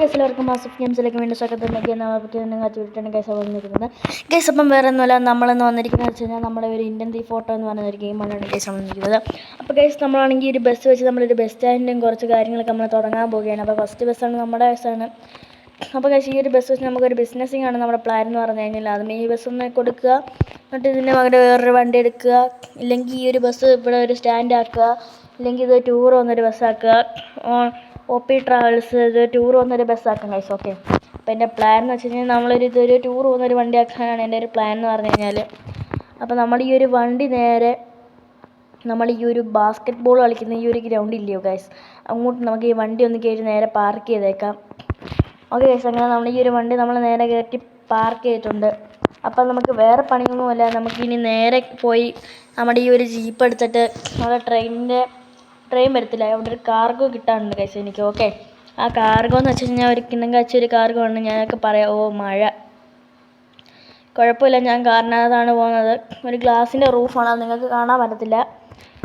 Guys എല്ലാവർക്കും മാസഫ് ഗെയിംസിലേക്ക് വീണ്ടും സ്വാഗതം. കാത്തിട്ടുണ്ട് ഗൈസ് വന്നിരിക്കുന്നത്. ഗൈസ് അപ്പം വേറെ ഒന്നുമല്ല, നമ്മളെന്ന് വന്നിരിക്കുന്നത് വെച്ച് കഴിഞ്ഞാൽ നമ്മുടെ ഒരു ഇന്ത്യൻ തീ ഫോട്ടോ എന്ന് പറയുന്ന ഒരു ഗെയിമാണ് ഗൈസ് വന്നിരിക്കുന്നത്. അപ്പോൾ ഗൈസ് നമ്മളാണെങ്കിൽ ഒരു ബസ് വെച്ച് നമ്മളൊരു ബസ് സ്റ്റാൻഡിൻ്റെയും കുറച്ച് കാര്യങ്ങളൊക്കെ നമ്മൾ തുടങ്ങാൻ പോവുകയാണ്. അപ്പോൾ ഫസ്റ്റ് ബസ്സാണ് നമ്മുടെ ബസ്സാണ്. അപ്പോൾ ഗൈസ് ഈ ഒരു ബസ് വെച്ച് നമുക്കൊരു ബിസിനസ്സിംഗ് ആണ് നമ്മുടെ പ്ലാൻ എന്ന് പറഞ്ഞു കഴിഞ്ഞാൽ. അതും ഈ ബസ് ഒന്ന് കൊടുക്കുക, എന്നിട്ട് ഇതിൻ്റെ പകരം വേറൊരു വണ്ടി എടുക്കുക, ഇല്ലെങ്കിൽ ഈ ഒരു ബസ് ഇവിടെ ഒരു സ്റ്റാൻഡ് ആക്കുക, ഇല്ലെങ്കിൽ ഇത് ടൂർ വന്നൊരു ബസ്സാക്കുക, OP ട്രാവൽസ് ഇത് ടൂർ പോകുന്നൊരു ബസ്സാക്കാം ഗൈസ്. ഓക്കെ, അപ്പോൾ എൻ്റെ പ്ലാൻ എന്ന് വെച്ച് കഴിഞ്ഞാൽ ഇതൊരു ടൂർ പോകുന്നൊരു വണ്ടി ആക്കാനാണ് എൻ്റെ ഒരു പ്ലാൻ എന്ന് പറഞ്ഞു കഴിഞ്ഞാൽ. അപ്പോൾ നമ്മൾ ഈ ഒരു വണ്ടി നേരെ നമ്മൾ ഈ ഒരു ബാസ്ക്കറ്റ് ബോൾ കളിക്കുന്ന ഈ ഒരു ഗ്രൗണ്ട് ഇല്ലയോ ഗൈസ്, അങ്ങോട്ട് നമുക്ക് ഈ വണ്ടി ഒന്ന് കയറ്റി നേരെ പാർക്ക് ചെയ്തേക്കാം. ഓക്കെ ഗൈസ്, അങ്ങനെ നമ്മൾ ഈ ഒരു വണ്ടി നമ്മൾ നേരെ കയറ്റി പാർക്ക് ചെയ്തിട്ടുണ്ട്. അപ്പം നമുക്ക് വേറെ പണിയൊന്നുമില്ല, നമുക്കിനി നേരെ പോയി നമ്മുടെ ഈ ഒരു ജീപ്പ് എടുത്തിട്ട് നമ്മുടെ ട്രെയിൻ വരത്തില്ല, അവിടെ ഒരു കാർഗോ കിട്ടാനുണ്ട് ഗൈസ് എനിക്ക്. ഓക്കെ, ആ കാർഗോ എന്ന് വെച്ച് കഴിഞ്ഞാൽ ഒരു കിണ്ണം കാച്ച ഒരു കാർഗോ ആണ്. ഞാനൊക്കെ പറയാം, മഴ കുഴപ്പമില്ല, ഞാൻ കാറിനകത്താണ് പോകുന്നത്. ഒരു ഗ്ലാസിൻ്റെ റൂഫാണ്, അത് നിങ്ങൾക്ക് കാണാൻ പറ്റത്തില്ല,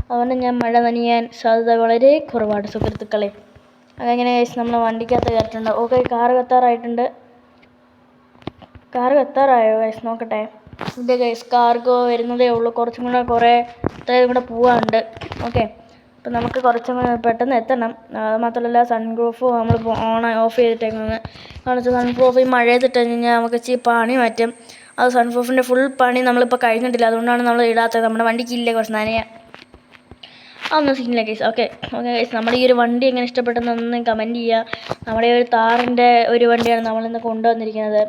അതുകൊണ്ട് ഞാൻ മഴ നനയാൻ സാധ്യത വളരെ കുറവാണ് സുഹൃത്തുക്കളെ. അതെങ്ങനെ ഗൈസ് നമ്മൾ വണ്ടിക്കകത്ത് കയറിയിട്ടുണ്ട്. ഓക്കെ, കാറ് എത്താറായോ ഗൈസ്, നോക്കട്ടെ. ഇത് ഗൈസ് കാർഗോ വരുന്നതേ ഉള്ളൂ, കുറച്ചും കൂടെ കൂടെ പോകാനുണ്ട്. ഓക്കെ, അപ്പം നമുക്ക് കുറച്ചും കൂടെ പെട്ടെന്ന് എത്തണം. അത് മാത്രമല്ല സൺറൂഫ് നമ്മൾ ഓഫ് ചെയ്തിട്ടേക്കുന്നത് കാണിച്ചു. സൺറൂഫ് ഈ മഴയത്തിട്ട് കഴിഞ്ഞാൽ നമുക്ക് ഇച്ചിരി പണി പറ്റും. അത് സൺറൂഫിൻ്റെ ഫുൾ പണി നമ്മളിപ്പോൾ കഴിഞ്ഞിട്ടില്ല, അതുകൊണ്ടാണ് നമ്മൾ ഇടാത്തത്. നമ്മുടെ വണ്ടിക്കില്ലേ കുറച്ച് നനയാ, അതൊന്നും സീനില്ല ഗൈസ്. ഓക്കെ ഗൈസ്, നമ്മുടെ ഈ ഒരു വണ്ടി എങ്ങനെ ഇഷ്ടപ്പെട്ടെന്നൊന്ന് കമൻറ്റ് ചെയ്യുക. നമ്മുടെ ഒരു താറിൻ്റെ ഒരു വണ്ടിയാണ് നമ്മളിന്ന് കൊണ്ടുവന്നിരിക്കുന്നത്.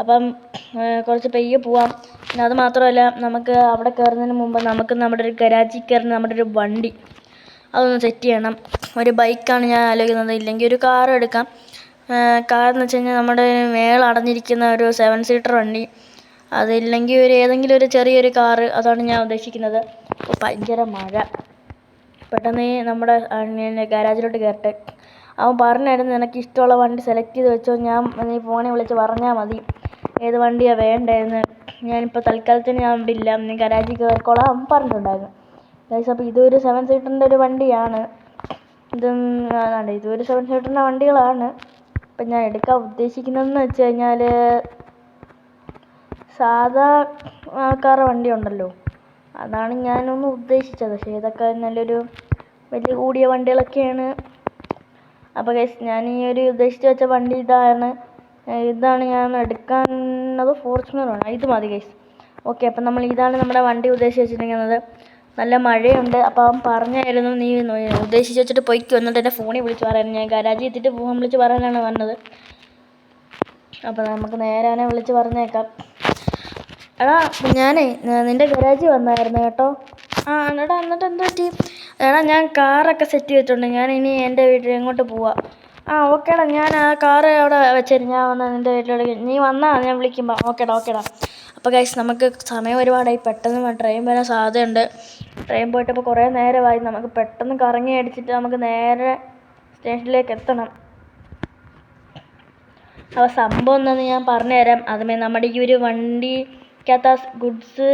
അപ്പം കുറച്ച് പെയ്യെ പോവാം. പിന്നെ അത് മാത്രമല്ല, നമുക്ക് അവിടെ കയറുന്നതിന് മുമ്പ് നമുക്ക് നമ്മുടെ ഒരു ഗരാജിൽ കയറുന്ന നമ്മുടെ ഒരു വണ്ടി അതൊന്ന് സെറ്റ് ചെയ്യണം. ഒരു ബൈക്കാണ് ഞാൻ ആലോചിക്കുന്നത്, ഇല്ലെങ്കിൽ ഒരു കാർ എടുക്കാം. കാറെന്ന് വെച്ച് കഴിഞ്ഞാൽ നമ്മുടെ മേളടഞ്ഞിരിക്കുന്ന ഒരു 7 സീറ്റർ വണ്ടി, അതില്ലെങ്കിൽ ഏതെങ്കിലും ഒരു ചെറിയൊരു കാറ്, അതാണ് ഞാൻ ഉദ്ദേശിക്കുന്നത്. അപ്പോൾ ഭയങ്കര മഴ, പെട്ടെന്ന് നമ്മുടെ ഗാരാജിലോട്ട് കയറട്ടെ. അവൻ പറഞ്ഞായിരുന്നു എനിക്ക് ഇഷ്ടമുള്ള വണ്ടി സെലക്ട് ചെയ്ത് വെച്ചോ, നീ ഫോണിൽ വിളിച്ച് പറഞ്ഞാൽ മതി ഏത് വണ്ടിയാണ് വേണ്ടതെന്ന്. ഞാനിപ്പോൾ തൽക്കാലത്തിന് ഞാൻ ഇവിടെ ഇല്ല, നീ ഗാരാജിൽ കയറിക്കോളാം അവൻ പറഞ്ഞിട്ടുണ്ടായിരുന്നു ഗൈസ്. അപ്പോൾ ഇതൊരു 7 സീറ്ററിൻ്റെ ഒരു വണ്ടിയാണ്. ഇതൊരു 7 സീറ്ററിൻ്റെ വണ്ടികളാണ്. അപ്പം ഞാൻ എടുക്കാൻ ഉദ്ദേശിക്കുന്നതെന്ന് വെച്ച് കഴിഞ്ഞാൽ സാധാ ആൾക്കാരുടെ വണ്ടി ഉണ്ടല്ലോ, അതാണ് ഞാനൊന്ന് ഉദ്ദേശിച്ചത്. പക്ഷേ ഇതൊക്കെ നല്ലൊരു വലിയ കൂടിയ വണ്ടികളൊക്കെയാണ്. അപ്പോൾ ഗൈസ് ഞാൻ ഈ ഒരു ഉദ്ദേശിച്ച് വെച്ച വണ്ടി ഇതാണ് ഞാൻ എടുക്കുന്നത്. ഫോർച്യൂണറാണ്, ഇത് മതി ഗൈസ്. ഓക്കെ, അപ്പം ഇതാണ് നമ്മുടെ വണ്ടി ഉദ്ദേശിച്ച് വെച്ചിരിക്കുന്നത്. നല്ല മഴയുണ്ട്, അപ്പോൾ അവൻ പറഞ്ഞായിരുന്നു നീ ഉദ്ദേശിച്ച് വെച്ചിട്ട് പൊയ്ക്കോ, എന്നിട്ട് എൻ്റെ ഫോണിൽ വിളിച്ച് പറയാനും. ഞാൻ ഗരാജിൽ എത്തിയിട്ട് ഫോൺ വിളിച്ച് പറയാനാണ് പറഞ്ഞത്. അപ്പോൾ നമുക്ക് നേരെ അവനെ വിളിച്ച് പറഞ്ഞേക്കാം. എടാ ഞാനേ നിൻ്റെ ഗരാജിൽ വന്നായിരുന്നു കേട്ടോ. എടാ എന്നിട്ട് എന്ത് പറ്റി? എടാ ഞാൻ കാറൊക്കെ സെറ്റ് ചെയ്തിട്ടുണ്ട്, ഞാൻ ഇനി എൻ്റെ വീട്ടിൽ എങ്ങോട്ട് പോവാം. ഓക്കേടാ, ഞാൻ ആ കാറ് അവിടെ വെച്ചിരുന്നു, ഞാൻ വന്നാൽ നിൻ്റെ വീട്ടിലേക്ക് നീ വന്നാൽ ഞാൻ വിളിക്കുമ്പോൾ. ഓക്കേടാ. അപ്പോൾ ഗൈസ് നമുക്ക് സമയം ഒരുപാടായി, പെട്ടെന്ന് ട്രെയിൻ വരാൻ സാധ്യതയുണ്ട്. ട്രെയിൻ പോയിട്ടപ്പോൾ കുറേ നേരമായി, നമുക്ക് പെട്ടെന്ന് കറങ്ങി അടിച്ചിട്ട് നമുക്ക് നേരെ സ്റ്റേഷനിലേക്ക് എത്തണം. അപ്പോൾ സംഭവം എന്താണെന്ന് ഞാൻ പറഞ്ഞുതരാം. അതുമേ നമ്മുടെ ഈ ഒരു വണ്ടിക്കകത്ത് ഗുഡ്സ്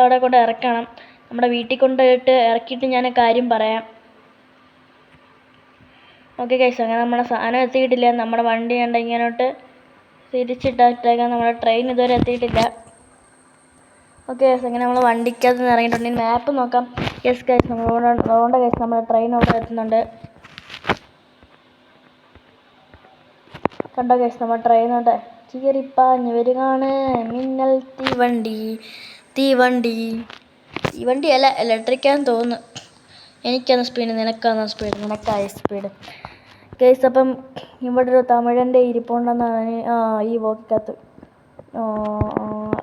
അവിടെ കൊണ്ട് ഇറക്കണം. നമ്മുടെ വീട്ടിൽ കൊണ്ടുപോയിട്ട് ഇറക്കിയിട്ട് ഞാൻ കാര്യം പറയാം. ഓക്കെ ഗൈസ്, അങ്ങനെ നമ്മുടെ സാധനം എത്തിയിട്ടില്ല. നമ്മുടെ വണ്ടി കണ്ട ഇങ്ങോട്ട് തിരിച്ചിട്ടേക്കാം, നമ്മുടെ ട്രെയിൻ ഇതുവരെ എത്തിയിട്ടില്ല. ഓക്കെ ഗൈസ്, അങ്ങനെ നമ്മൾ വണ്ടിക്കകത്ത് നിന്ന് ഇറങ്ങിയിട്ടുണ്ട്. ഇനി മാപ്പ് നോക്കാം. യെസ് ഗൈസ്, അതുകൊണ്ട് ഗൈസ് നമ്മുടെ ട്രെയിൻ അവിടെ എത്തുന്നുണ്ട്. കണ്ടോ ഗൈസ്, നമ്മുടെ ട്രെയിനുണ്ട് ചീറിപ്പാഞ്ഞ് വരികയാണ്. മിന്നൽ തീവണ്ടി അല്ല, ഇലക്ട്രിക്കാന്ന് തോന്നുന്നു. എനിക്കാണ് സ്പീഡ്, നിനക്കായ സ്പീഡ് ഗൈസ്. അപ്പം ഇവിടെ ഒരു തമിഴൻ്റെ ഇരിപ്പുണ്ടെന്നാണ് ഈ വോക്കിക്കകത്ത്.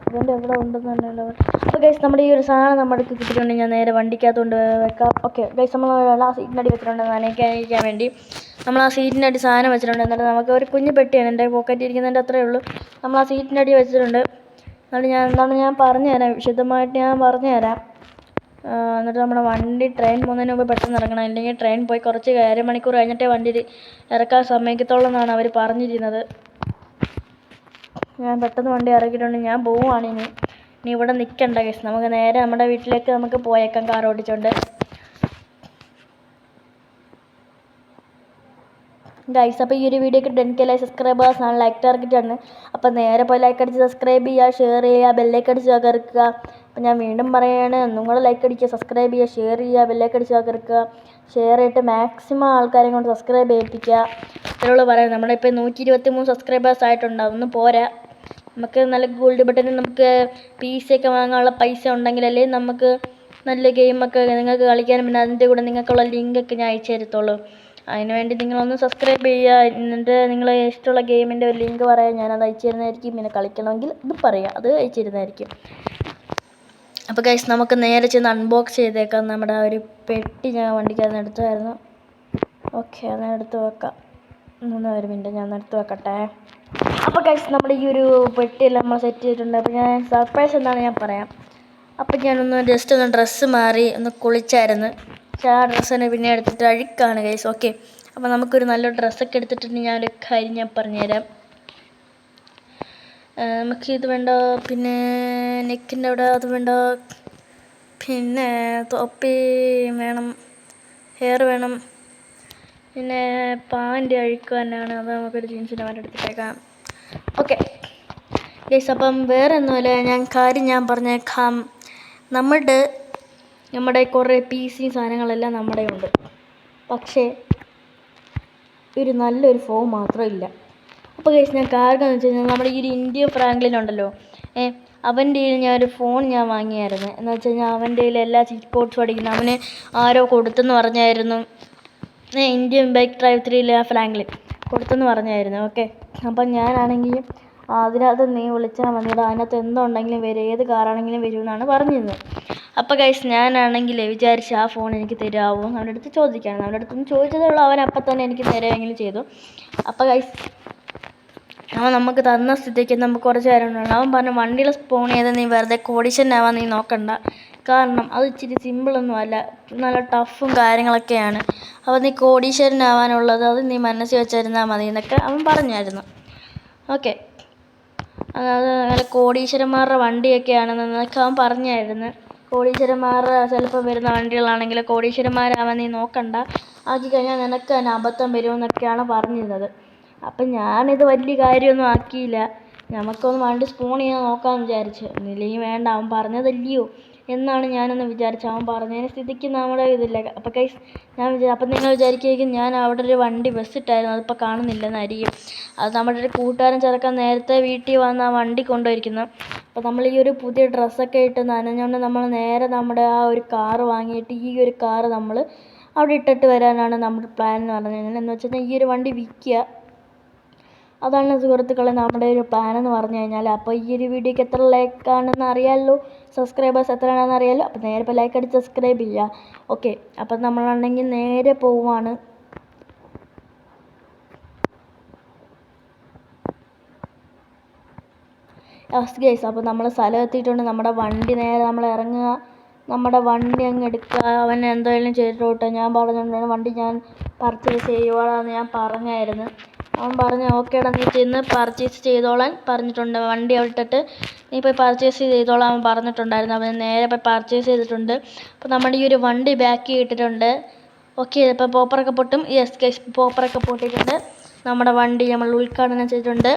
അതുകൊണ്ട് എവിടെ ഉണ്ടെന്നുണ്ടല്ലോ. അപ്പോൾ ഗൈസ് നമ്മുടെ ഈ ഒരു സാധനം നമ്മുടെ കിട്ടിയിട്ടുണ്ട്, ഞാൻ നേരെ വണ്ടിക്കകത്ത് കൊണ്ട് വെക്കാം. ഓക്കെ ഗൈസ്, നമ്മൾ ആ സീറ്റിനടി വെച്ചിട്ടുണ്ട് നനയ്ക്കാൻ വേണ്ടി. നമ്മൾ ആ സീറ്റിൻ്റെ അടി സാധനം വെച്ചിട്ടുണ്ട്. എന്നിട്ട് നമുക്ക് ഒരു കുഞ്ഞു പെട്ടിയാണ്, എൻ്റെ പോക്കറ്റിൽ ഇരിക്കുന്നതിൻ്റെ അത്രയേ ഉള്ളൂ. നമ്മൾ ആ സീറ്റിൻ്റെ അടി വെച്ചിട്ടുണ്ട്. എന്നിട്ട് ഞാൻ പറഞ്ഞുതരാം, വിശദമായിട്ട് ഞാൻ പറഞ്ഞുതരാം. എന്നിട്ട് നമ്മുടെ വണ്ടി ട്രെയിൻ പോകുന്നതിന് മുമ്പ് പെട്ടെന്ന് ഇറങ്ങണം, അല്ലെങ്കിൽ ട്രെയിൻ പോയി കുറച്ച് അരമണിക്കൂർ കഴിഞ്ഞിട്ടേ വണ്ടി ഇറക്കാൻ സമ്മതിക്കത്തുള്ളൂ എന്നാണ് അവർ പറഞ്ഞിരുന്നത്. ഞാൻ പെട്ടെന്ന് വണ്ടി ഇറക്കിയിട്ടുണ്ട്, ഞാൻ പോവുകയാണ്. ഇനി ഇവിടെ നിൽക്കണ്ട ഗൈസ്, നമുക്ക് നേരെ നമ്മുടെ വീട്ടിലേക്ക് നമുക്ക് പോയേക്കാം കാർ ഓടിച്ചുകൊണ്ട്. ഗൈസ്. അപ്പോൾ ഈ ഒരു വീഡിയോക്ക് 10K സബ്സ്ക്രൈബേഴ്സാണ് ലൈക്ക് ടാർഗറ്റാണ്. അപ്പോൾ നേരെ പോയി ലൈക്ക് അടിച്ച് സബ്സ്ക്രൈബ് ചെയ്യുക, ഷെയർ ചെയ്യുക, ബെല്ലൈക്ക് അടിച്ച് തകർക്കുക. അപ്പോൾ ഞാൻ വീണ്ടും പറയുകയാണ്, നിങ്ങൾ ലൈക്ക് അടിക്കുക, സബ്സ്ക്രൈബ് ചെയ്യുക, ഷെയർ ചെയ്യുക, ബെല്ലൈക്ക് അടിച്ച് തകർക്കുക. ഷെയർ ചെയ്തിട്ട് മാക്സിമം ആൾക്കാരെ കൊണ്ട് സബ്സ്ക്രൈബ് ചെയ്യിപ്പിക്കുക. ഇത്രയുള്ളൂ പറയാം. നമ്മളിപ്പോൾ 123 സബ്സ്ക്രൈബേഴ്സ് ആയിട്ടുണ്ടാവും. ഒന്നും പോരാ. നമുക്ക് നല്ല ഗോൾഡ് ബട്ടനും നമുക്ക് PC ഒക്കെ വാങ്ങാനുള്ള പൈസ ഉണ്ടെങ്കിലല്ലേ നമുക്ക് നല്ല ഗെയിമൊക്കെ നിങ്ങൾക്ക് കളിക്കാനും പിന്നെ അതിൻ്റെ കൂടെ നിങ്ങൾക്കുള്ള ലിങ്കൊക്കെ ഞാൻ അയച്ചു തരത്തുള്ളൂ. അതിനുവേണ്ടി നിങ്ങളൊന്ന് സബ്സ്ക്രൈബ് ചെയ്യുക. എന്നിട്ട് നിങ്ങളെ ഇഷ്ടമുള്ള ഗെയിമിൻ്റെ ഒരു ലിങ്ക് പറയാം, ഞാനത് അയച്ചു തരുന്നതായിരിക്കും. പിന്നെ കളിക്കണമെങ്കിൽ ഇത് പറയാം, അത് അയച്ചു തരുന്നതായിരിക്കും. അപ്പോൾ ഗൈസ് നമുക്ക് നേരെ ചെന്ന് അൺബോക്സ് ചെയ്തേക്കാം. നമ്മുടെ ഒരു പെട്ടി ഞാൻ വണ്ടിക്കകത്ത് എടുത്തായിരുന്നു. ഓക്കെ, അത് എടുത്ത് വെക്കാം. ഒരു മിനിറ്റ്, ഞാൻ എടുത്ത് വെക്കട്ടെ. അപ്പോൾ ഗൈസ് നമ്മുടെ ഈ ഒരു പെട്ടിയെല്ലാം നമ്മൾ സെറ്റ് ചെയ്തിട്ടുണ്ട്. അപ്പോൾ ഞാൻ സർപ്രൈസ് എന്താണ് ഞാൻ പറയാം. അപ്പോൾ ഞാനൊന്ന് ജസ്റ്റ് ഒന്ന് ഡ്രസ്സ് മാറി ഒന്ന് കുളിച്ചായിരുന്നു. പക്ഷേ ആ ഡ്രസ്സ് തന്നെ പിന്നെ എടുത്തിട്ട് അഴുക്കാണ് ഗൈസ്. ഓക്കെ, അപ്പോൾ നമുക്കൊരു നല്ല ഡ്രസ്സൊക്കെ എടുത്തിട്ടുണ്ട്. ഞാനൊരു കാര്യം ഞാൻ പറഞ്ഞുതരാം. നമുക്കിത് വേണ്ട, പിന്നെ നെക്കിൻ്റെ അവിടെ അത് വേണ്ട, പിന്നെ തൊപ്പി വേണം, ഹെയർ വേണം, പിന്നെ പാൻറ് അഴുക്ക് തന്നെയാണ്. അത് നമുക്കൊരു ജീൻസിൻ്റെ പാൻറ് എടുത്തിട്ടേക്കാം. ഓക്കെ ഗൈസ്, അപ്പം വേറെ ഒന്നുമില്ല, ഞാൻ പറഞ്ഞേക്കാം. നമ്മുടെ കുറേ PC സാധനങ്ങളെല്ലാം നമ്മുടെ ഉണ്ട്. പക്ഷേ ഒരു നല്ലൊരു ഫോൺ മാത്രമില്ല. അപ്പോൾ ഗൈസ് ഞാൻ കാരണം എന്ന് വെച്ച് കഴിഞ്ഞാൽ നമ്മുടെ ഈ ഒരു ഇന്ത്യ ഫ്രാങ്ക്ലിൻ ഉണ്ടല്ലോ, അവൻ്റെ കയ്യിൽ ഞാനൊരു ഫോൺ വാങ്ങിയായിരുന്നു. എന്ന് വെച്ച് കഴിഞ്ഞാൽ അവൻ്റെ കയ്യിൽ എല്ലാ സ്പോർട്സ് പഠിക്കുന്നു. അവന് ആരോ കൊടുത്തെന്ന് പറഞ്ഞായിരുന്നു. ഇന്ത്യൻ ബൈക്ക് ഡ്രൈവ് 3 ഫ്രാങ്ക്ലിൻ കൊടുത്തെന്ന് പറഞ്ഞായിരുന്നു. ഓക്കെ, അപ്പം ഞാനാണെങ്കിൽ അതിനകത്ത് നീ വിളിച്ചാൽ മതിയുടെ, അതിനകത്ത് എന്തുണ്ടെങ്കിലും വരും, ഏത് കാറാണെങ്കിലും വരുമെന്നാണ് പറഞ്ഞിരുന്നത്. അപ്പോൾ ഗൈസ് ഞാനാണെങ്കിൽ വിചാരിച്ച് ആ ഫോൺ എനിക്ക് തരാമോ അവൻ്റെ അടുത്ത് ചോദിക്കുകയാണ്. അവൻ്റെ അടുത്തൊന്നും ചോദിച്ചതേ ഉള്ളൂ. അവൻ അപ്പം തന്നെ എനിക്ക് തരാമെങ്കിലും ചെയ്തു. അപ്പോൾ ഗൈസ് അവൻ നമുക്ക് തന്ന സ്ഥിതിക്ക് നമുക്ക് കുറച്ച് നേരം ഉണ്ടായിരുന്നു. അവൻ പറഞ്ഞു വണ്ടിയിൽ സ്പോൺ ചെയ്ത് നീ വെറുതെ കോടീശ്വരനാവാൻ നീ നോക്കണ്ട, കാരണം അത് ഇച്ചിരി സിമ്പിളൊന്നും അല്ല, നല്ല ടഫും കാര്യങ്ങളൊക്കെയാണ്. അപ്പോൾ നീ കോടീശ്വരനാവാനുള്ളത് അത് നീ മനസ്സിൽ വെച്ചിരുന്നാൽ മതി എന്നൊക്കെ അവൻ പറഞ്ഞായിരുന്നു. ഓക്കെ, അത് നല്ല കോടീശ്വരന്മാരുടെ വണ്ടിയൊക്കെയാണെന്നൊക്കെ അവൻ പറഞ്ഞായിരുന്നു. കോടീശ്വരന്മാരുടെ ചിലപ്പോൾ വരുന്ന വണ്ടികളാണെങ്കിൽ കോടീശ്വരന്മാരാവാൻ നീ നോക്കണ്ട, ആക്കിക്കഴിഞ്ഞാൽ നിനക്ക് തന്നെ അബദ്ധം വരുമെന്നൊക്കെയാണ് പറഞ്ഞിരുന്നത്. അപ്പം ഞാനിത് വലിയ കാര്യമൊന്നും ആക്കിയില്ല. നമുക്കൊന്ന് വണ്ടി സ്പോൺ ചെയ്യാൻ നോക്കാമെന്ന് വിചാരിച്ചു. ഇല്ലെങ്കിൽ വേണ്ട, അവൻ പറഞ്ഞതല്ലയോ എന്നാണ് ഞാനൊന്ന് വിചാരിച്ചത്. അവൻ പറഞ്ഞതിന് സ്ഥിതിക്ക് നമ്മുടെ ഇതില്ല. അപ്പോൾ ഗൈസ് അപ്പം നിങ്ങൾ വിചാരിക്കുകയായിരിക്കും ഞാൻ അവിടെ ഒരു വണ്ടി ബസ്സിട്ടായിരുന്നു, അതിപ്പോൾ കാണുന്നില്ലെന്നായിരിക്കും. അത് നമ്മുടെ ഒരു കൂട്ടുകാരൻ ചെറുക്കൻ നേരത്തെ വീട്ടിൽ വന്ന് ആ വണ്ടി കൊണ്ടുപോയിരിക്കുന്നത്. അപ്പോൾ നമ്മൾ ഈ ഒരു പുതിയ ഡ്രസ്സൊക്കെ ഇട്ട് നനഞ്ഞുകൊണ്ട് നമ്മൾ നേരെ നമ്മുടെ ആ ഒരു കാറ് വാങ്ങിയിട്ട് ഈ ഒരു കാറ് നമ്മൾ അവിടെ ഇട്ടിട്ട് വരാനാണ് നമ്മുടെ പ്ലാൻ എന്ന് പറഞ്ഞു കഴിഞ്ഞാൽ. എന്ന് വെച്ച് കഴിഞ്ഞാൽ ഈ ഒരു വണ്ടി വിൽക്കുക, അതാണ് സുഹൃത്തുക്കളെ നമ്മുടെ ഒരു പ്ലാൻ എന്ന് പറഞ്ഞു കഴിഞ്ഞാൽ. അപ്പോൾ ഈ ഒരു വീഡിയോക്ക് എത്ര ലൈക്കാണെന്ന് അറിയാമല്ലോ, സബ്സ്ക്രൈബേഴ്സ് എത്രയാണെന്ന് അറിയാമല്ലോ. അപ്പോൾ നേരെ ഇപ്പോൾ ലൈക്ക് അടിച്ച് സബ്സ്ക്രൈബ് ചെയ്യുക. ഓക്കെ, അപ്പം നമ്മളാണെങ്കിൽ നേരെ പോവുകയാണ്. ഗൈസ് അപ്പോൾ നമ്മൾ സ്ഥലം എത്തിയിട്ടുണ്ട്. നമ്മുടെ വണ്ടി നേരെ നമ്മൾ ഇറങ്ങുക, നമ്മുടെ വണ്ടി അങ്ങ് എടുക്കുക. അവൻ എന്തായാലും ചെയ്തോട്ടെ, ഞാൻ പറഞ്ഞിട്ടുണ്ട് വണ്ടി ഞാൻ പർച്ചേസ് ചെയ്യുവാണെന്ന് ഞാൻ പറഞ്ഞായിരുന്നു. അവൻ പറഞ്ഞു ഓക്കേടാ നീ ചെന്ന് പർച്ചേസ് ചെയ്തോളാൻ പറഞ്ഞിട്ടുണ്ട്. വണ്ടി അവിടെ ഇട്ടിട്ട് നീ പോയി പർച്ചേസ് ചെയ്തോളാൻ അവൻ പറഞ്ഞിട്ടുണ്ടായിരുന്നു. അവൻ നേരെ പോയി പർച്ചേസ് ചെയ്തിട്ടുണ്ട്. അപ്പോൾ നമ്മുടെ ഈ ഒരു വണ്ടി ബാക്കി ഇട്ടിട്ടുണ്ട്. ഓക്കെ, ഇപ്പോൾ പോപ്പറൊക്കെ പൊട്ടും. യെസ് ഗൈസ്, പോപ്പറൊക്കെ പൊട്ടിയിട്ടുണ്ട്. നമ്മുടെ വണ്ടി നമ്മൾ ഉദ്ഘാടനം ചെയ്തിട്ടുണ്ട്.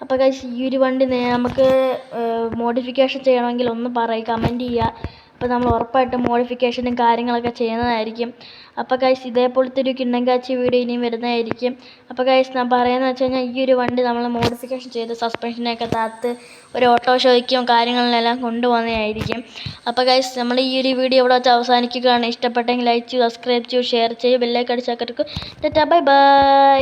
അപ്പോൾ ഗൈസ് ഈ ഒരു വണ്ടി നമുക്ക് മോഡിഫിക്കേഷൻ ചെയ്യണമെങ്കിൽ ഒന്ന് പറയും, കമൻറ്റ് ചെയ്യുക. അപ്പോൾ നമ്മൾ ഉറപ്പായിട്ടും മോഡിഫിക്കേഷനും കാര്യങ്ങളൊക്കെ ചെയ്യുന്നതായിരിക്കും. അപ്പോൾ ഗൈസ് ഇതേപോലത്തെ ഒരു കിണ്ണങ്കാച്ചി വീഡിയോ ഇനിയും വരുന്നതായിരിക്കും. അപ്പോൾ ഗൈസ് ഞാൻ പറയുന്നത് വെച്ച് കഴിഞ്ഞാൽ ഈ ഒരു വണ്ടി നമ്മൾ മോഡിഫിക്കേഷൻ ചെയ്ത് സസ്പെൻഷനൊക്കെ താത്ത് ഒരു ഓട്ടോ ഷോയ്ക്കും കാര്യങ്ങളിലെല്ലാം കൊണ്ടുപോകുന്നതായിരിക്കും. അപ്പോൾ ഗൈസ് നമ്മൾ ഈ ഒരു വീഡിയോ ഇവിടെ വെച്ച് അവസാനിക്കുകയാണ്. ഇഷ്ടപ്പെട്ടെങ്കിൽ ലൈക്ക് ചെയ്യൂ, സബ്സ്ക്രൈബ് ചെയ്യൂ, ഷെയർ ചെയ്യൂ, ബെല്ലൈക്കൺ അടിച്ചേക്കർക്ക്. Bye bye.